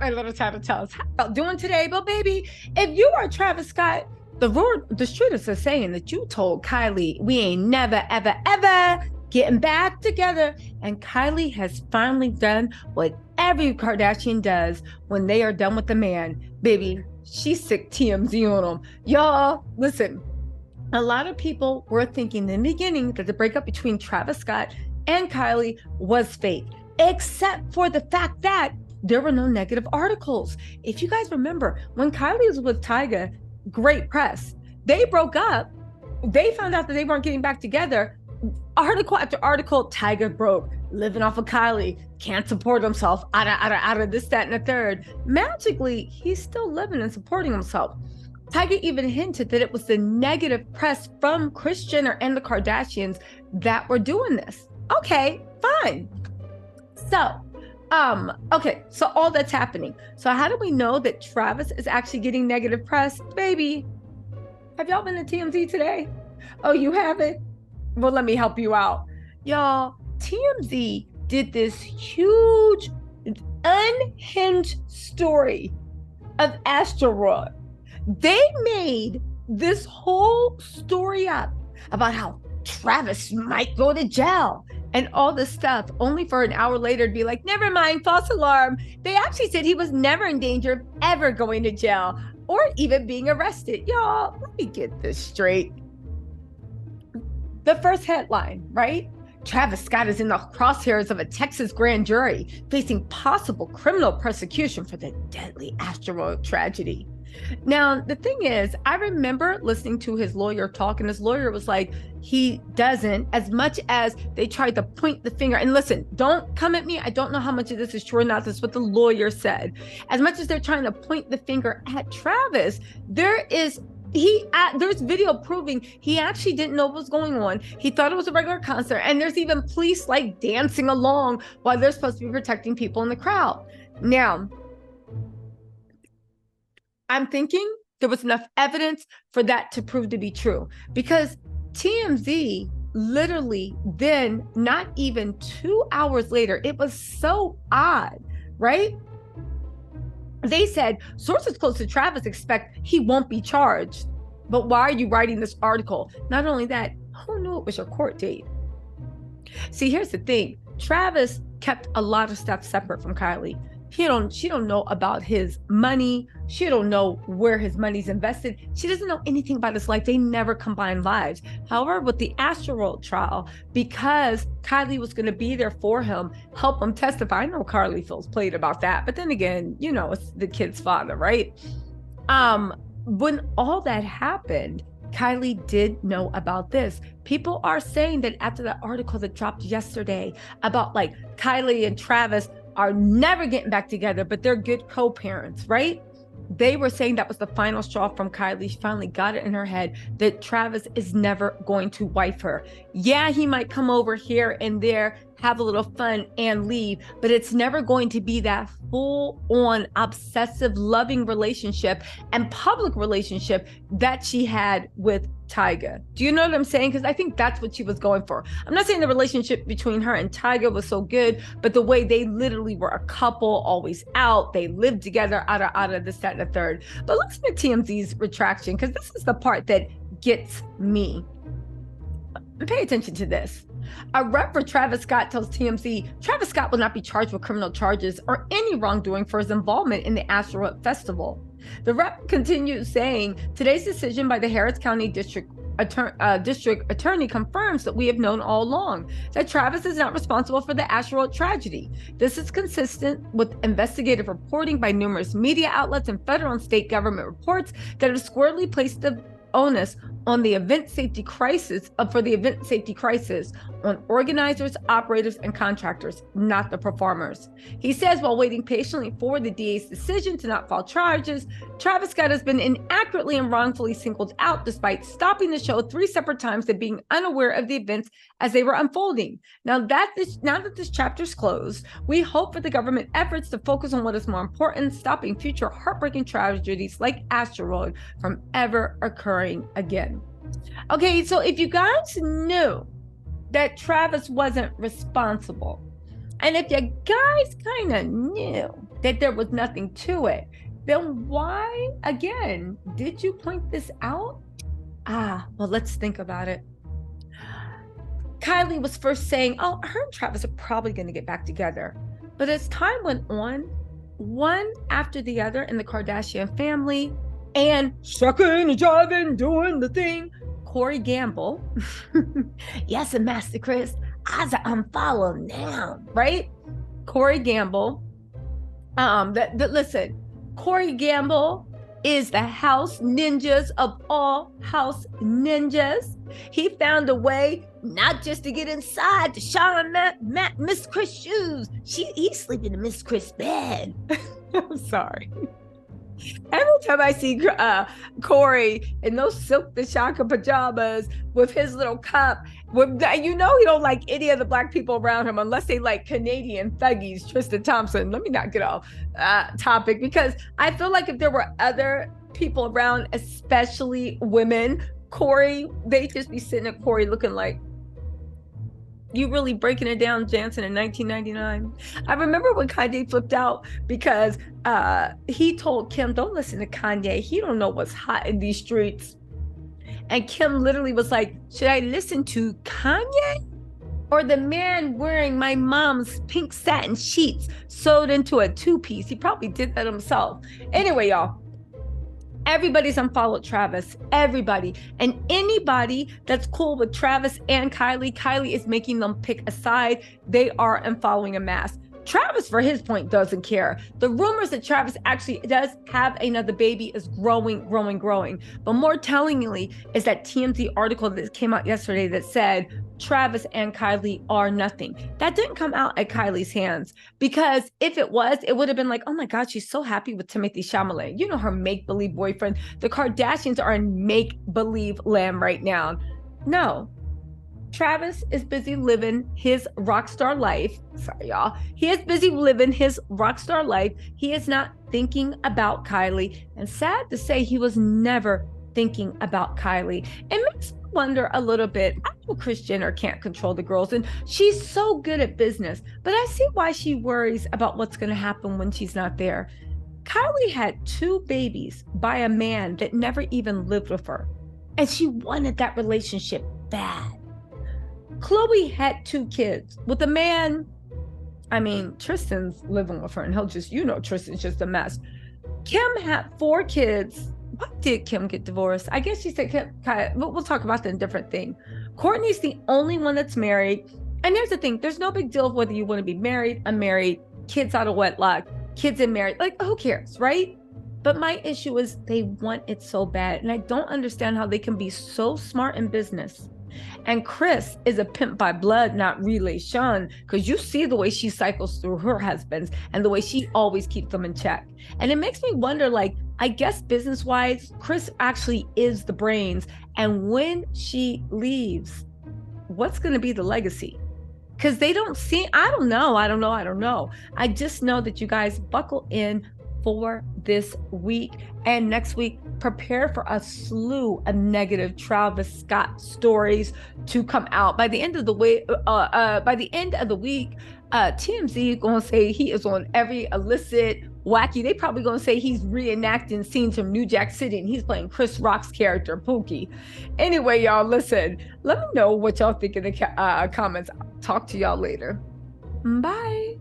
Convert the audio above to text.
my little TisaTellss. How y'all doing today? But baby, if you are Travis Scott, the streeters are saying that you told Kylie we ain't never, ever, ever getting back together. And Kylie has finally done what every Kardashian does when they are done with the man. Baby, she's sick TMZ on them. Y'all, listen. A lot of people were thinking in the beginning that the breakup between Travis Scott and Kylie was fake, except for the fact that there were no negative articles. If you guys remember, when Kylie was with Tyga, great press. They broke up. They found out that they weren't getting back together. Article after article, Tyga broke, living off of Kylie, can't support himself, out of this, that, and the third. Magically, he's still living and supporting himself. Tyga even hinted that it was the negative press from Kris Jenner and the Kardashians that were doing this. Okay, fine. So, okay, so all that's happening. So how do we know that Travis is actually getting negative press? Baby, have y'all been to TMZ today? Oh, you haven't? Well, let me help you out. Y'all, TMZ did this huge, unhinged story of Asteroid. They made this whole story up about how Travis might go to jail and all this stuff, only for an hour later to be like, never mind, false alarm. They actually said he was never in danger of ever going to jail or even being arrested. Y'all, let me get this straight. The first headline, right? Travis Scott is in the crosshairs of a Texas grand jury facing possible criminal persecution for the deadly asteroid tragedy. Now, the thing is, I remember listening to his lawyer talk, and his lawyer was like, he doesn't, as much as they tried to point the finger. And listen, don't come at me. I don't know how much of this is true or not. This is what the lawyer said. As much as they're trying to point the finger at Travis, there's video proving he actually didn't know what was going on. He thought it was a regular concert. And there's even police like dancing along while they're supposed to be protecting people in the crowd. Now, I'm thinking there was enough evidence for that to prove to be true, because TMZ literally then, not even 2 hours later, it was so odd, right? They said sources close to Travis expect he won't be charged. But why are you writing this article? Not only that, who knew it was your court date? See, here's the thing. Travis kept a lot of stuff separate from Kylie. She don't know about his money. She don't know where his money's invested. She doesn't know anything about his life. They never combined lives. However, with the Asteroid trial, because Kylie was going to be there for him, help him testify. I know Carly feels played about that, but then again, you know, it's the kid's father, right? When all that happened, Kylie did know about this. People are saying that after that article that dropped yesterday about like Kylie and Travis are never getting back together, but they're good co-parents, right? They were saying that was the final straw from Kylie. She finally got it in her head that Travis is never going to wife her. Yeah, he might come over here and there, have a little fun and leave, but it's never going to be that full-on obsessive loving relationship and public relationship that she had with Tyga. Do you know what I'm saying? Because I think that's what she was going for. I'm not saying the relationship between her and Tyga was so good, but the way they literally were a couple, always out, they lived together, out of this, that, and the third. But listen to TMZ's retraction, because this is the part that gets me. Pay attention to this. A rep for Travis Scott tells TMZ Travis Scott will not be charged with criminal charges or any wrongdoing for his involvement in the Asteroid Festival. The rep continues saying, today's decision by the Harris County District Attorney confirms that we have known all along that Travis is not responsible for the Asteroid tragedy. This is consistent with investigative reporting by numerous media outlets and federal and state government reports that have squarely placed the onus on the event safety crisis on organizers, operators, and contractors, not the performers. He says while waiting patiently for the DA's decision to not file charges, Travis Scott has been inaccurately and wrongfully singled out despite stopping the show 3 separate times and being unaware of the events as they were unfolding. Now that this chapter is closed, we hope for the government efforts to focus on what is more important, stopping future heartbreaking tragedies like Asteroid from ever occurring again. Okay, so if you guys knew that Travis wasn't responsible, And if you guys kind of knew that there was nothing to it, then why, again, did you point this out? Well, let's think about it. Kylie was first saying, oh, her and Travis are probably going to get back together. But as time went on, one after the other in the Kardashian family, and sucking and driving, doing the thing, Corey Gamble, yes, and Master Chris, I unfollow now, right? Corey Gamble, listen, Corey Gamble is the house ninjas of all house ninjas. He found a way not just to get inside to Sean and Miss Chris shoes. He's sleeping in Miss Chris' bed. I'm sorry. Every time I see Corey in those silk the Shaka pajamas with his little cup, he don't like any of the black people around him unless they like Canadian thuggies, Tristan Thompson. Let me not get off topic, because I feel like if there were other people around, especially women, Corey, they just be sitting at Corey looking like, you really breaking it down, Jansen, in 1999? I remember when Kanye flipped out because he told Kim, don't listen to Kanye. He don't know what's hot in these streets. And Kim literally was like, should I listen to Kanye or the man wearing my mom's pink satin sheets sewed into a two-piece? He probably did that himself. Anyway, y'all, everybody's unfollowed Travis, everybody. And anybody that's cool with Travis and Kylie is making them pick a side. They are unfollowing en masse. Travis, for his point, doesn't care. The rumors that Travis actually does have another baby is growing. But more tellingly is that TMZ article that came out yesterday that said Travis and Kylie are nothing. That didn't come out at Kylie's hands, because if it was, it would have been like, oh my God, she's so happy with Timothée Chalamet. You know, her make-believe boyfriend. The Kardashians are in make-believe land right now. No. Travis is busy living his rock star life. Sorry, y'all. He is busy living his rock star life. He is not thinking about Kylie. And sad to say, he was never thinking about Kylie. It makes me wonder a little bit. I know Kris Jenner can't control the girls, and she's so good at business, but I see why she worries about what's going to happen when she's not there. Kylie had 2 babies by a man that never even lived with her, and she wanted that relationship bad. Khloe had 2 kids with a man. I mean, Tristan's living with her, and he'll just, Tristan's just a mess. Kim had 4 kids. Why did Kim get divorced? I guess she said Kim, we'll talk about that in a different thing. Kourtney's the only one that's married. And there's the thing, there's no big deal whether you want to be married, unmarried, kids out of wedlock, kids in married. Like, who cares, right? But my issue is they want it so bad. And I don't understand how they can be so smart in business. And Kris is a pimp by blood, not relation, because you see the way she cycles through her husbands and the way she always keeps them in check. And it makes me wonder, like, I guess business-wise, Kris actually is the brains. And when she leaves, what's going to be the legacy? Because they don't see, I don't know. I just know that you guys buckle in for this week, and next week prepare for a slew of negative Travis Scott stories to come out. By the end of the week, TMZ gonna say he is on every illicit, wacky. They probably gonna say he's reenacting scenes from New Jack City and he's playing Chris Rock's character Pookie. Anyway, y'all, listen. Let me know what y'all think in the comments. I'll talk to y'all later. Bye.